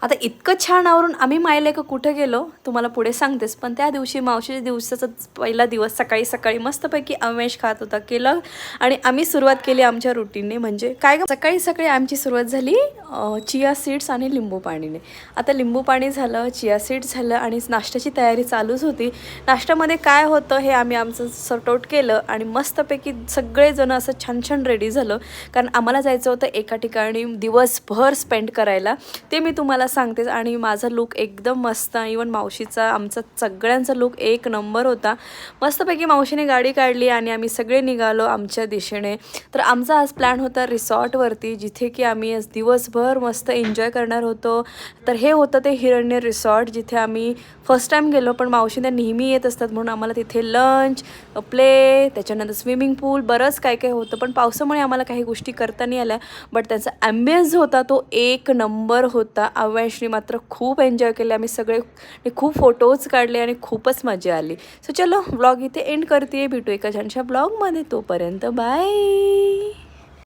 आता इतकं छान आवरून आम्ही मायलेक कुठे गेलो तुम्हाला पुढे सांगतेस, पण त्या दिवशी मावशीच्या दिवसाचा पहिला दिवस सकाळी सकाळी मस्तपैकी अवेश खात होता केलं आणि आम्ही सुरुवात केली आमच्या रुटीनने. म्हणजे काय सकाळी सकाळी आमची सुरुवात झाली चिया सीड्स आणि लिंबू पाणीने. आता लिंबू पाणी झालं, चिया सीड्स झालं आणि नाश्त्याची तयारी चालूच होती. नाश्त्यामध्ये काय होतं हे आम्ही आमचं सॉर्ट आउट केलं आणि मस्तपैकी सगळेजण असं छान छान रेडी झालं, कारण आम्हाला जायचं होतं एका ठिकाणी दिवसभर स्पेंड करायला. ते मी तुम्हाला सांगतेच. आणि माझा लुक एकदम मस्त, इवन मावशीचा आमचा सगळ्यांचा लुक एक नंबर होता. मस्तपैकी मावशीने गाडी काढली आणि आम्ही सगळे निघालो आमच्या दिशेने. तर आमचा आज प्लॅन होता रिसॉर्टवरती, जिथे की आम्ही आज दिवसभर मस्त एन्जॉय करणार होतो. तर हे होतं ते हिरण्य रिसॉर्ट, जिथे आम्ही फर्स्ट टाईम गेलो, पण मावशीने नेहमी येत असतात म्हणून आम्हाला तिथे लंच, प्ले, त्याच्यानंतर स्विमिंग पूल, बरंच काय काय होतं. पण पावसामुळे आम्हाला काही गोष्टी करता नाही आल्या, बट त्याचा ॲम्बियन्स होता तो एक नंबर होता. अव्यांशने मात्र खूप एन्जॉय केले. आम्ही सगळे खूप फोटोज काढले आणि खूपच मजा आली. सो चलो व्लॉग इथे एंड करते. भेटू एका छानशा ब्लॉगमध्ये. तोपर्यंत बाय.